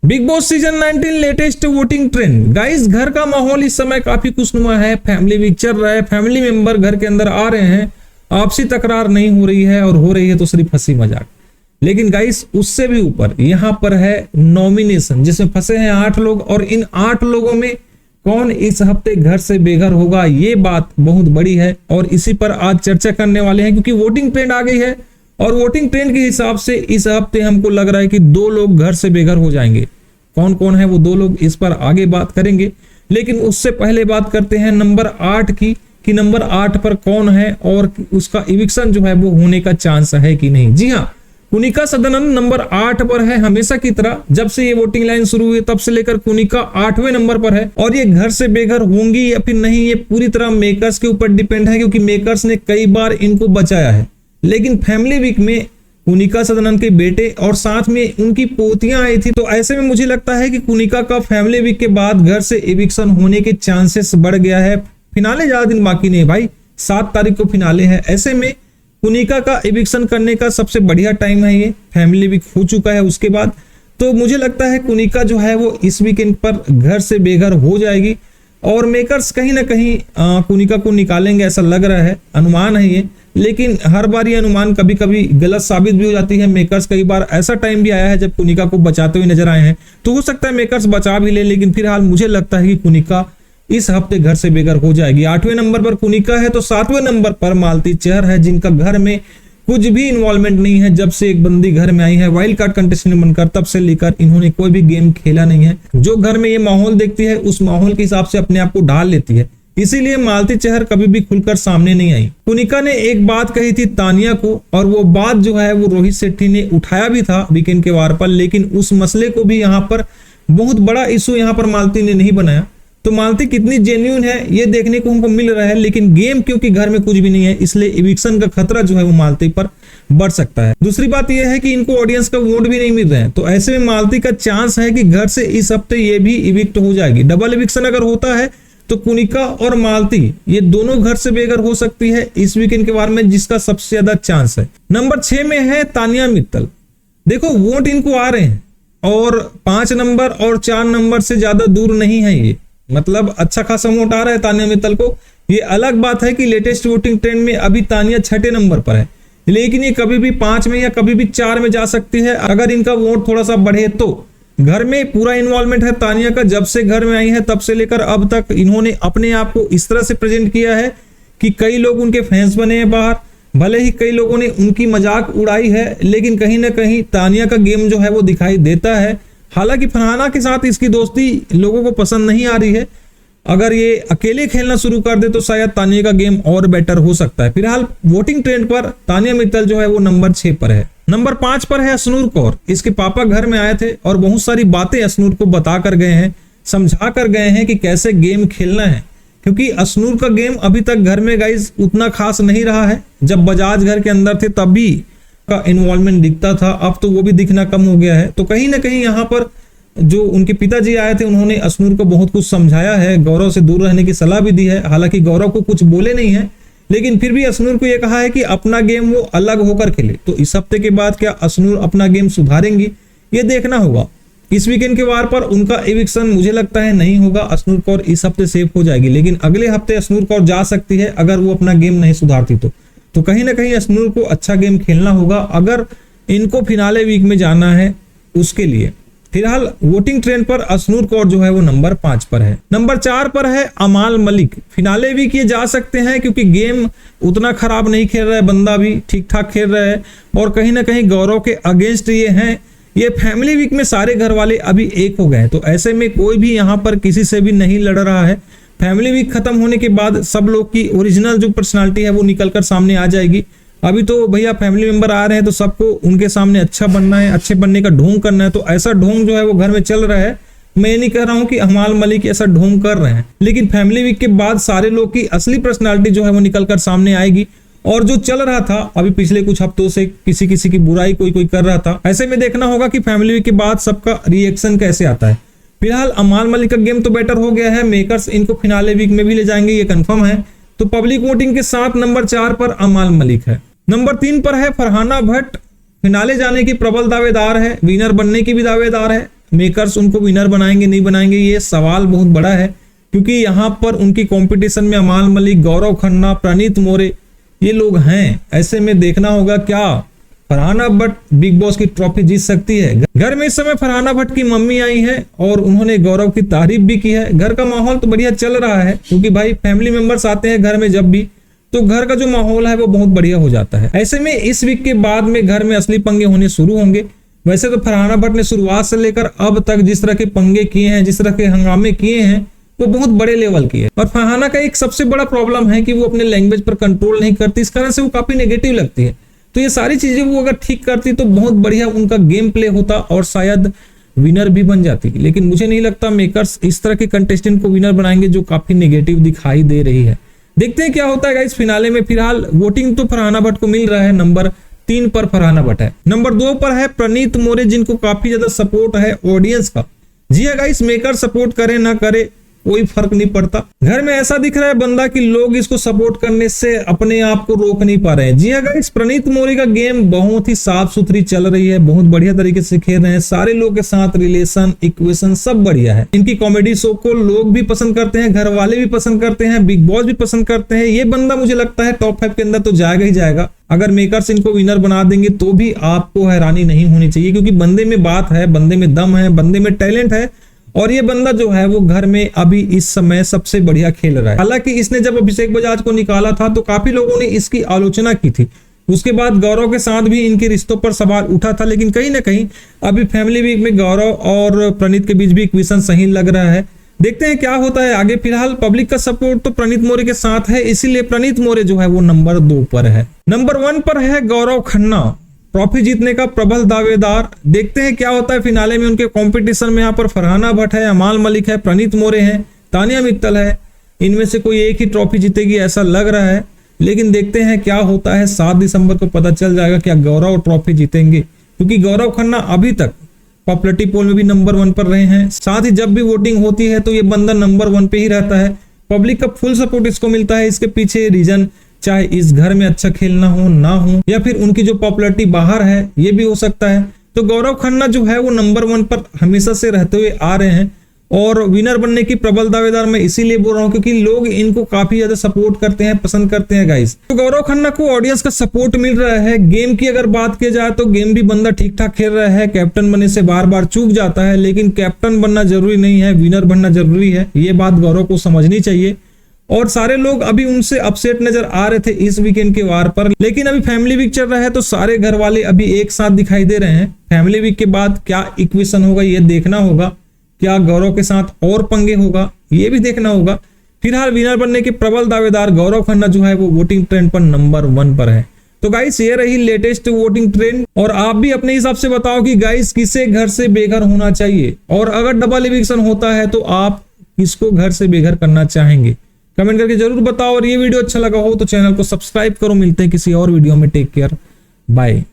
Big boss season 19 latest voting trend. Guys घर का माहौल इस समय काफी खुशनुमा है। फैमिली वीक चल रहा है, फैमिली मेंबर घर के अंदर आ रहे हैं, आपसी तकरार नहीं हो रही है, और हो रही है तो सिर्फ हंसी मजाक। लेकिन गाइस उससे भी ऊपर यहाँ पर है नॉमिनेशन, जिसमें फंसे हैं 8 लोग, और इन 8 लोगों में कौन इस हफ्ते घर से बेघर होगा, ये बात बहुत बड़ी है और इसी पर आज चर्चा करने वाले हैं। क्योंकि वोटिंग ट्रेंड आ गई है और वोटिंग ट्रेंड के हिसाब से इस हफ्ते हमको लग रहा है कि 2 लोग घर से बेघर हो जाएंगे। कौन कौन है वो 2 लोग, इस पर आगे बात करेंगे। लेकिन उससे पहले बात करते हैं नंबर 8 की, कि नंबर 8 पर कौन है और उसका इविक्शन जो है वो होने का चांस है कि नहीं। जी हाँ, कुनिका सदानंद नंबर 8 पर है। हमेशा की तरह जब से ये वोटिंग लाइन शुरू हुई तब से लेकर कुनिका 8वें नंबर पर है। और ये घर से बेघर होंगी या फिर नहीं, ये पूरी तरह मेकर्स के ऊपर डिपेंड है, क्योंकि मेकर्स ने कई बार इनको बचाया है। लेकिन फैमिली वीक में कुनिका सदानंद के बेटे और साथ में उनकी पोतियां आई थी, तो ऐसे में मुझे लगता है कि कुनिका का फैमिली वीक के बाद घर से एविक्शन होने के चांसेस बढ़ गया है। फिनाले ज्यादा दिन बाकी नहीं है भाई, 7 तारीख को फिनाले है। ऐसे में कुनिका का एविक्शन करने का सबसे बढ़िया टाइम है, ये फैमिली वीक हो चुका है उसके बाद। तो मुझे लगता है कुनिका जो है वो इस वीकेंड पर घर से बेघर हो जाएगी और मेकर्स कहीं ना कहीं कुनिका को निकालेंगे, ऐसा लग रहा है, अनुमान है ये। लेकिन हर बार ये अनुमान कभी कभी गलत साबित भी हो जाती है। मेकर्स कई बार ऐसा टाइम भी आया है जब कुनिका को बचाते हुए नजर आए हैं, तो हो सकता है मेकर्स बचा भी ले। लेकिन फिलहाल मुझे लगता है कि कुनिका इस हफ्ते घर से बेघर हो जाएगी। 8वें नंबर पर कुनिका है, तो 7वें नंबर पर मालती चहर है, जिनका घर में कुछ भी इन्वॉल्वमेंट नहीं है। जब से एक बंदी घर में आई है वाइल्ड कार्ड कंटेस्टेंट बनकर, तब से लेकर इन्होंने कोई भी गेम खेला नहीं है। जो घर में ये माहौल देखती है उस माहौल के हिसाब से अपने आप को ढाल लेती है, इसीलिए मालती चहर कभी भी खुलकर सामने नहीं आई। कुनिका ने एक बात कही थी तानिया को, और वो बात जो है वो रोहित शेट्टी ने उठाया भी था वीकेंड के वार पर, लेकिन उस मसले को भी यहाँ पर बहुत बड़ा इशू यहाँ पर मालती ने नहीं बनाया। तो मालती कितनी जेन्युइन है ये देखने को हमको मिल रहा है। लेकिन गेम क्योंकि घर में कुछ भी नहीं है, इसलिए इविक्शन का खतरा जो है वो मालती पर बढ़ सकता है। दूसरी बात यह है कि इनको ऑडियंस का वोट भी नहीं मिल रहे हैं, तो ऐसे में मालती का चांस है कि घर से इस हफ्ते ये भी इविक्ट हो जाएगी। डबल इविक्शन अगर होता है तो कुनिका और मालती ये दोनों घर से बेघर हो सकती है इस वीकेंड के बारे में, जिसका सबसे ज्यादा चांस है। नंबर 6 में है तानिया मित्तल। देखो वोट इनको आ रहे हैं और 5 नंबर और 4 नंबर से ज्यादा दूर नहीं है ये, मतलब अच्छा खासा वोट आ रहा है तानिया मित्तल को। ये अलग बात है कि लेटेस्ट वोटिंग ट्रेंड में अभी तानिया 6ठे नंबर पर है, लेकिन ये कभी भी 5 में या कभी भी 4 में जा सकती है अगर इनका वोट थोड़ा सा बढ़े तो। घर में पूरा इन्वॉल्वमेंट है तानिया का, जब से घर में आई है तब से लेकर अब तक इन्होंने अपने आप को इस तरह से प्रेजेंट किया है कि कई लोग उनके फैंस बने हैं बाहर। भले ही कई लोगों ने उनकी मजाक उड़ाई है, लेकिन कहीं ना कहीं तानिया का गेम जो है वो दिखाई देता है। हालांकि फरहाना के साथ इसकी दोस्ती लोगों को पसंद नहीं आ रही है, अगर ये अकेले खेलना शुरू कर दे तो शायद तानिया का गेम और बेटर हो सकता है। फिलहाल वोटिंग ट्रेंड पर तानिया मित्तल जो है वो नंबर 6 पर है। नंबर 5 पर है असनूर कौर। इसके पापा घर में आए थे और बहुत सारी बातें असनूर को बता कर गए हैं, समझा कर गए हैं कि कैसे गेम खेलना है। क्योंकि असनूर का गेम अभी तक घर में गाइस उतना खास नहीं रहा है। जब बजाज घर के अंदर थे तब भी का इन्वॉल्वमेंट दिखता था, अब तो वो भी दिखना कम हो गया है। तो कहीं ना कहीं यहाँ पर जो उनके पिताजी आए थे उन्होंने असनूर को बहुत कुछ समझाया है, गौरव से दूर रहने की सलाह भी दी है। हालांकि गौरव को कुछ बोले नहीं है, लेकिन फिर भी असनूर को यह कहा है कि अपना गेम वो अलग होकर खेले। तो इस हफ्ते के बाद क्या असनूर अपना गेम सुधारेंगी, ये देखना होगा। इस वीकेंड के वार पर उनका एविक्शन मुझे लगता है नहीं होगा, असनूर कौर इस हफ्ते सेफ हो जाएगी। लेकिन अगले हफ्ते असनूर कौर जा सकती है अगर वो अपना गेम नहीं सुधारती तो कहीं ना कहीं असनूर को अच्छा गेम खेलना होगा अगर इनको फिनाले वीक में जाना है उसके लिए। फिलहाल वोटिंग ट्रेंड पर असनूर कौर जो है वो नंबर 5 पर है। नंबर 4 पर है अमाल मलिक। फिनाले वीक ये जा सकते हैं क्योंकि गेम उतना खराब नहीं खेल रहा है, बंदा भी ठीक ठाक खेल रहा है और कहीं ना कहीं गौरव के अगेंस्ट ये हैं। ये फैमिली वीक में सारे घर वाले अभी एक हो गए हैं, तो ऐसे में कोई भी यहाँ पर किसी से भी नहीं लड़ रहा है। फैमिली वीक खत्म होने के बाद सब लोग की ओरिजिनल जो पर्सनालिटी है वो निकल कर सामने आ जाएगी। अभी तो भैया फैमिली मेंबर आ रहे हैं तो सबको उनके सामने अच्छा बनना है, अच्छे बनने का ढोंग करना है। तो ऐसा ढोंग जो है वो घर में चल रहा है। मैं नहीं कह रहा हूं कि अमाल मलिक ऐसा ढोंग कर रहे हैं, लेकिन फैमिली वीक के बाद सारे लोग की असली पर्सनालिटी जो है वो निकल कर सामने आएगी। और जो चल रहा था अभी पिछले कुछ हफ्तों से किसी किसी की बुराई कोई कर रहा था, ऐसे में देखना होगा कि फैमिली वीक के बाद सबका रिएक्शन कैसे आता है। फिलहाल अमाल मलिक का गेम तो बेटर हो गया है, मेकर्स इनको फिनाले वीक में भी ले जाएंगे, ये कंफर्म है। तो पब्लिक वोटिंग के साथ नंबर 4 पर अमाल मलिक है। नंबर 3 पर है फरहाना भट्ट। फिनाले जाने की प्रबल दावेदार है, विनर बनने की भी दावेदार है। मेकर्स उनको विनर बनाएंगे नहीं बनाएंगे, ये सवाल बहुत बड़ा है, क्योंकि यहाँ पर उनकी कंपटीशन में अमाल मलिक, गौरव खन्ना, प्रणीत मोरे ये लोग हैं। ऐसे में देखना होगा क्या फरहाना भट्ट बिग बॉस की ट्रॉफी जीत सकती है। घर में इस समय फरहाना भट्ट की मम्मी आई है और उन्होंने गौरव की तारीफ भी की है। घर का माहौल तो बढ़िया चल रहा है, क्योंकि भाई फैमिली मेंबर्स आते हैं घर में जब भी, तो घर का जो माहौल है वो बहुत बढ़िया हो जाता है। ऐसे में इस वीक के बाद में घर में असली पंगे होने शुरू होंगे। वैसे तो फरहाना भट्ट ने शुरुआत से लेकर अब तक जिस तरह के पंगे किए हैं, जिस तरह के हंगामे किए हैं, वो बहुत बड़े लेवल की है। और फरहाना का एक सबसे बड़ा प्रॉब्लम है कि वो अपने लैंग्वेज पर कंट्रोल नहीं करती, इस कारण से वो काफी नेगेटिव लगती है। तो ये सारी चीजें वो अगर ठीक करती तो बहुत बढ़िया उनका गेम प्ले होता और शायद विनर भी बन जाती। लेकिन मुझे नहीं लगता मेकर्स इस तरह के कंटेस्टेंट को विनर बनाएंगे जो काफी नेगेटिव दिखाई दे रही है। देखते हैं क्या होता है गाइस फिनाले में। फिलहाल वोटिंग तो फरहाना भट्ट को मिल रहा है, नंबर 3 पर फरहाना भट्ट है, नंबर 2 पर है प्रणीत मोरे, जिनको काफी ज्यादा सपोर्ट है ऑडियंस का। जी है गाइस, मेकर सपोर्ट करे ना करे कोई फर्क नहीं पड़ता। घर में ऐसा दिख रहा है बंदा कि लोग इसको सपोर्ट करने से अपने आप को रोक नहीं पा रहे हैं। जी हाँ गाइस, प्रणीत मोरे का गेम बहुत ही साफ सुथरी चल रही है, बहुत बढ़िया तरीके से खेल रहे हैं, सारे लोग के साथ रिलेशन इक्वेशन सब बढ़िया है। इनकी कॉमेडी शो को लोग भी पसंद करते हैं, घर वाले भी पसंद करते हैं, बिग बॉस भी पसंद करते हैं। ये बंदा मुझे लगता है टॉप 5 के अंदर तो जाएगा ही जाएगा। अगर मेकर्स इनको विनर बना देंगे तो भी आपको हैरानी नहीं होनी चाहिए, क्योंकि बंदे में बात है, बंदे में दम है, बंदे में टैलेंट है, और ये बंदा जो है वो घर में अभी इस समय सबसे बढ़िया खेल रहा है। हालांकि इसने जब अभिषेक बजाज को निकाला था तो काफी लोगों ने इसकी आलोचना की थी। उसके बाद गौरव के साथ भी इनके रिश्तों पर सवाल उठा था, लेकिन कहीं ना कहीं अभी फैमिली वीक में गौरव और प्रणीत के बीच भी इक्वेशन सही लग रहा है। देखते हैं क्या होता है आगे। फिलहाल पब्लिक का सपोर्ट तो प्रणीत मोरे के साथ है, इसीलिए प्रणीत मोरे जो है वो नंबर 2 पर है। नंबर 1 पर है गौरव खन्ना, ट्रॉफी जीतने का प्रबल दावेदार। देखते हैं क्या होता है फिनाले में। उनके कंपटीशन में यहाँ पर फरहाना भट्ट है, अमाल मलिक है, प्रणीत मोरे हैं, तानिया मित्तल है। इनमें से कोई एक ही ट्रॉफी जीतेगी ऐसा लग रहा है, लेकिन देखते हैं क्या होता है। 7 दिसंबर को पता चल जाएगा क्या गौरव ट्रॉफी जीतेंगे, क्योंकि गौरव खन्ना अभी तक पॉपुलैरिटी पोल में भी नंबर 1 पर रहे हैं। साथ ही जब भी वोटिंग होती है तो ये बंदा नंबर 1 पे ही रहता है। पब्लिक का फुल सपोर्ट इसको मिलता है। इसके पीछे रीजन चाहे इस घर में अच्छा खेलना हो ना हो, या फिर उनकी जो पॉपुलैरिटी बाहर है ये भी हो सकता है। तो गौरव खन्ना जो है वो नंबर 1 पर हमेशा से रहते हुए आ रहे हैं, और विनर बनने की प्रबल दावेदार मैं इसीलिए बोल रहा हूं क्योंकि लोग इनको काफी ज्यादा सपोर्ट करते हैं, पसंद करते हैं गाइस। तो गौरव खन्ना को ऑडियंस का सपोर्ट मिल रहा है। गेम की अगर बात की जाए तो गेम भी बंदा ठीक ठाक खेल रहा है। कैप्टन बनने से बार बार चूक जाता है, लेकिन कैप्टन बनना जरूरी नहीं है, विनर बनना जरूरी है। ये बात गौरव को समझनी चाहिए। और सारे लोग अभी उनसे अपसेट नजर आ रहे थे इस वीकेंड के वार पर, लेकिन अभी फैमिली वीक चल रहा है तो सारे घर वाले अभी एक साथ दिखाई दे रहे हैं। फैमिली वीक के बाद क्या इक्वेशन होगा ये देखना होगा, क्या गौरव के साथ और पंगे होगा ये भी देखना होगा। फिलहाल विनर बनने के प्रबल दावेदार गौरव खन्ना जो है वो वोटिंग ट्रेंड पर नंबर 1 पर है। तो गाइस ये रही लेटेस्ट वोटिंग ट्रेंड, और आप भी अपने हिसाब से बताओ कि गाइस किसे घर से बेघर होना चाहिए, और अगर डबल इविक्शन होता है तो आप किसको घर से बेघर करना चाहेंगे, कमेंट करके जरूर बताओ। और ये वीडियो अच्छा लगा हो तो चैनल को सब्सक्राइब करो। मिलते हैं किसी और वीडियो में, टेक केयर, बाय।